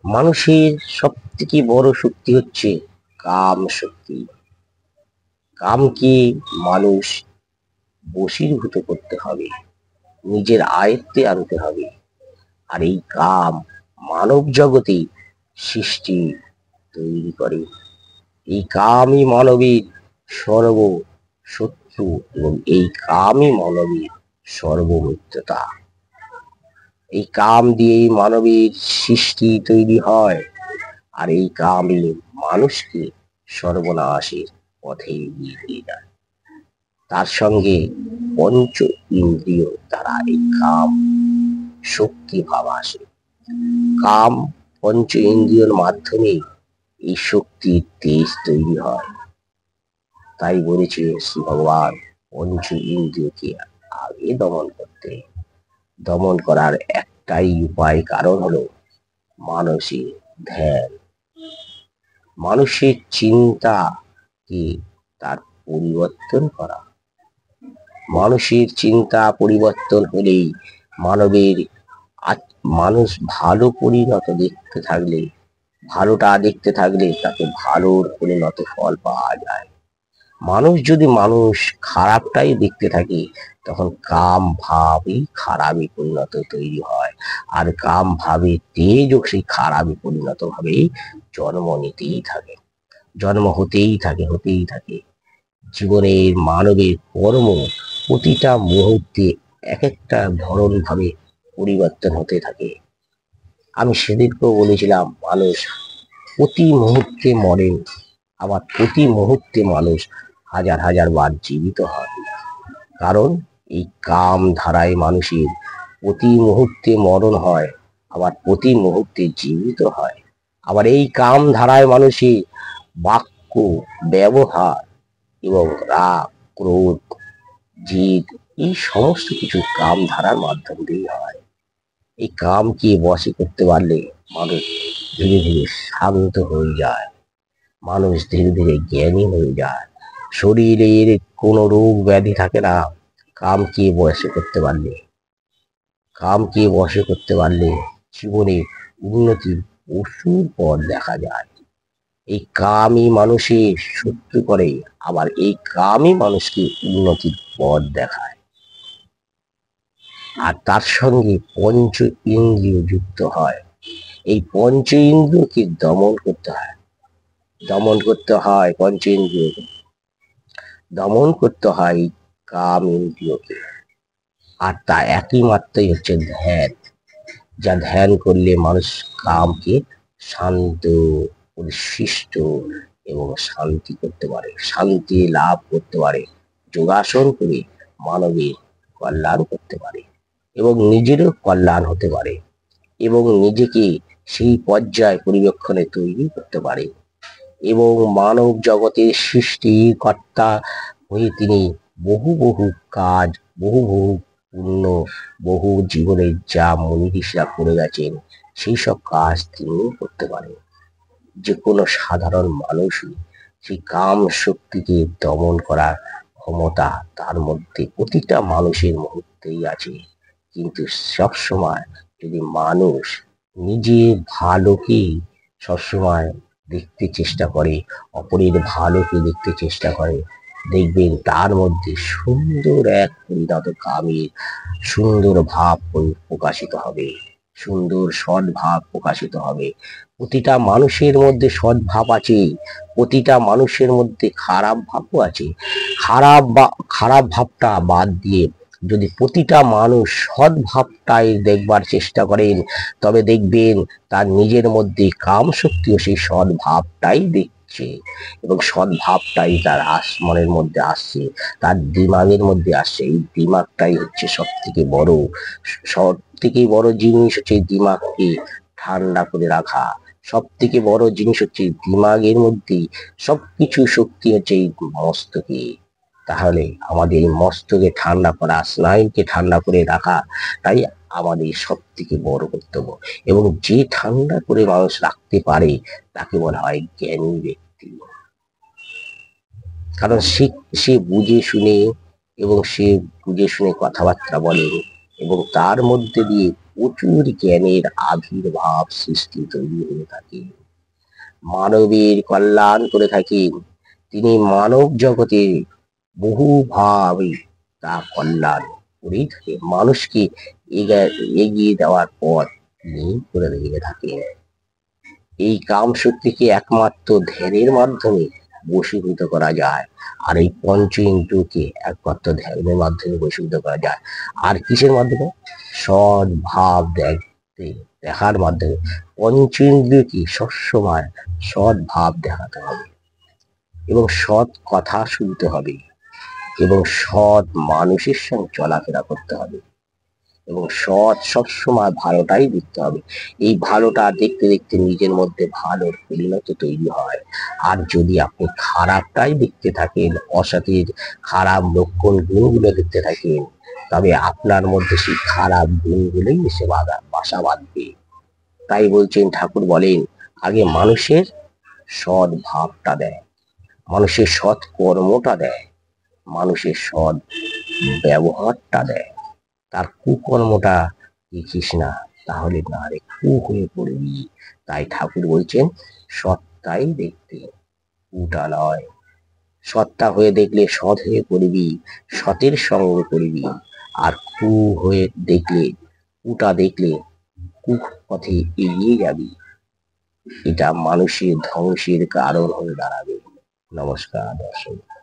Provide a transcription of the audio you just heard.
মানুষের সব থেকে বড় শক্তি হচ্ছে কাম শক্তি। কামকে মানুষ বশীভূত করতে হবে, নিজের আয়ত্তে আনতে হবে। আর এই কাম মানব জগতে সৃষ্টি তৈরি করে। এই কামই মানবের সর্ব শত্রু এবং এই কামই মানবের সর্বমিত্রতা। এই কাম দিয়েই মানবের সৃষ্টি তৈরি হয়, আর এই কামই মানুষকে সর্বনাশের পথে এগিয়ে দিয়ে যায়। তার সঙ্গে পঞ্চ ইন্দ্রিয় দ্বারা এই কাম শক্তি ভাব আসে। কাম পঞ্চ ইন্দ্রিয়র মাধ্যমে এই শক্তির তেজ তৈরি হয়। তাই বলেছে শ্রী ভগবান পঞ্চ ইন্দ্রিয়কে আগে দমন করতে। দমন করার একটাই উপায়, কারণ হলো মানসিক ধ্যান। মানুষের চিন্তাকে তার পরিবর্তন করা। মানুষের চিন্তা পরিবর্তন হলেই মানবের মানুষ ভালো পরিণত দেখতে থাকলে, ভালোটা দেখতে থাকলে তাকে ভালোর পরিণত ফল পাওয়া যায়। মানুষ যদি খারাপটাই দেখতে থাকে, তখন কাম ভাবই খারাপই পরিণত তৈরি হয়। আর কাম ভাবে তেজও সেই খারাপই পরিণত ভাবে জন্ম নিতেই থাকে, জন্ম হতেই থাকে। জীবনের মানবের কর্ম প্রতিটা মুহূর্তে এক একটা ধরন ভাবে পরিবর্তন হতে থাকে। আমি সেদিনকেও বলেছিলাম, মানুষ প্রতি মুহূর্তে মরেন, আবার প্রতি মুহূর্তে মানুষ হাজার হাজার বার জীবিত হয়। কারণ এই কাম ধারায় মানুষের প্রতি মুহূর্তে মরণ হয়, আবার প্রতি মুহূর্তে জীবিত হয়। আবার এই কাম ধারায় মানুষের বাক্য, ব্যবহার এবং রাগ, ক্রোধ, জিদ, এই সমস্ত কিছু কাম ধারার মাধ্যম দিয়ে হয়। এই কামকে বশে করতে পারলে মানুষ ধীরে ধীরে শান্ত হয়ে যায়, মানুষ ধীরে ধীরে জ্ঞানী হয়ে যায়। শরীরের কোনো রোগ ব্যাধি থাকে না কামকে বশে করতে পারলে। কামকে বশে করতে পারলে জীবনে উন্নতির প্রচুর পথ দেখা যায়। এই কামই মানুষের শত্রু করে, আবার এই কামই মানুষকে উন্নতির পথ দেখায়। আর তার সঙ্গে পঞ্চ ইন্দ্রিয় যুক্ত হয়। এই পঞ্চ ইন্দ্রিয়কে দমন করতে হয় পঞ্চ ইন্দ্রিয়কে দমন করতে হয় কাম ইন্দ্রিয়কে। আর তা একই মাত্রাই হচ্ছে ধ্যান, যা ধ্যান করলে মানুষ কামকে শান্ত, পরিশিষ্ট এবং শান্তি করতে পারে, শান্তি লাভ করতে পারে। যোগাসন করে মানবের কল্যাণ করতে পারে এবং নিজেরও কল্যাণ হতে পারে এবং নিজেকে সেই পর্যায় পরিবক্ষণে তৈরি করতে পারে এবং মানব জগতের সৃষ্টিকর্তা হয়ে তিনি বহু বহু কাজ, বহু বহু পুণ্য, বহু জীবনে যা মুনি ঋষিরা করে গেছেন, সেই সব কাজ তিনি করতে পারেন। যে কোনো সাধারণ মানুষই সেই কাম শক্তিকে দমন করার ক্ষমতা তার মধ্যে প্রতিটা মানুষের মুহূর্তেই আছে। কিন্তু সবসময় যদি মানুষ নিজের ভালোকে সবসময় দেখতে চেষ্টা করে, অপরের ভালোকে দেখতে চেষ্টা করে, দেখবেন তার মধ্যে সুন্দর এক পরিণত কামের সুন্দর ভাব প্রকাশিত হবে, সুন্দর সৎ ভাব প্রকাশিত হবে। প্রতিটা মানুষের মধ্যে সৎ ভাব আছে, প্রতিটা মানুষের মধ্যে খারাপ ভাবও আছে। খারাপ ভাবটা বাদ দিয়ে যদি প্রতিটা মানুষ সৎ ভাবটাই দেখবার চেষ্টা করেন, তবে দেখবেন তার নিজের মধ্যে কাম শক্তিও সেই সৎ ভাবটাই দেখছে এবং সৎ ভাবটাই তার মনের মধ্যে আসছে, তার দিমাগের মধ্যে আসছে। এই দিমাগটাই হচ্ছে সব থেকে বড় জিনিস হচ্ছে দিমাগকে ঠান্ডা করে রাখা। সব থেকে বড় জিনিস হচ্ছে দিমাগের মধ্যে সবকিছু শক্তি হচ্ছে এই মস্তকে। তাহলে আমাদের এই মস্তকে ঠান্ডা করা, স্নায়ুকে ঠান্ডা করে রাখা, তাই আমাদের সব থেকে বড় কর্তব্য। এবং যে ঠান্ডা করে মানুষ রাখতে পারে তাকে বলা হয় জ্ঞানী ব্যক্তি। কারণ সে বুঝে শুনে এবং সে বুঝে শুনে কথাবার্তা বলে, এবং তার মধ্যে দিয়ে প্রচুর জ্ঞানের আবির্ভাব সৃষ্টি তৈরি হয়ে থাকে। মানবের কল্যাণ করে থাকেন তিনি। মানব জগতে বহুভাবে তা কল্যাণ করেই থাকে, মানুষকে এগিয়ে দেওয়ার পথ তিনি করে দিয়ে থাকেন। এই কাম শক্তিকে একমাত্র ধ্যানের মাধ্যমে বশীভূত করা যায়। আর এই পঞ্চ ইন্দ্রিয়কে একমাত্র ধ্যানের মাধ্যমে বশীভূত করা যায়। আর কিসের মাধ্যমে? সৎ ভাব দেখার মাধ্যমে। পঞ্চ ইন্দ্রিয়কে সবসময় সৎ ভাব দেখাতে হবে এবং সৎ কথা শুনতে হবে এবং সৎ মানুষের সঙ্গে চলাফেরা করতে হবে এবং সৎ সবসময় ভালোটাই দেখতে হবে। এই ভালোটা দেখতে দেখতে নিজের মধ্যে ভালোর পরিণত তৈরি হয়। আর যদি আপনি খারাপটাই দেখতে থাকেন, অসতের খারাপ লক্ষণ গুণগুলো দেখতে থাকেন, তবে আপনার মধ্যে সেই খারাপ গুণগুলোই এসে বাসা বাঁধবে। তাই বলছেন, ঠাকুর বলেন, আগে মানুষের সৎ ভাবটা দেয়, মানুষের সৎ কর্মটা দেয়, মানুষের সৎ ব্যবহারটা দেয়। তার কুকর্মটা দেখিস না, তাহলে না রে কু হয়ে পড়বি। তাই ঠাকুর বলছেন সৎটাই দেখতে, কুটা নয়। সৎটা হয়ে দেখলে সৎ হয়ে পড়বি, সতের সঙ্গ করবি। আর কু হয়ে দেখলে, কুটা দেখলে কুপথে এগিয়ে যাবি। এটা মানুষের ধ্বংসের কারণ হয়ে দাঁড়াবে। নমস্কার দর্শক।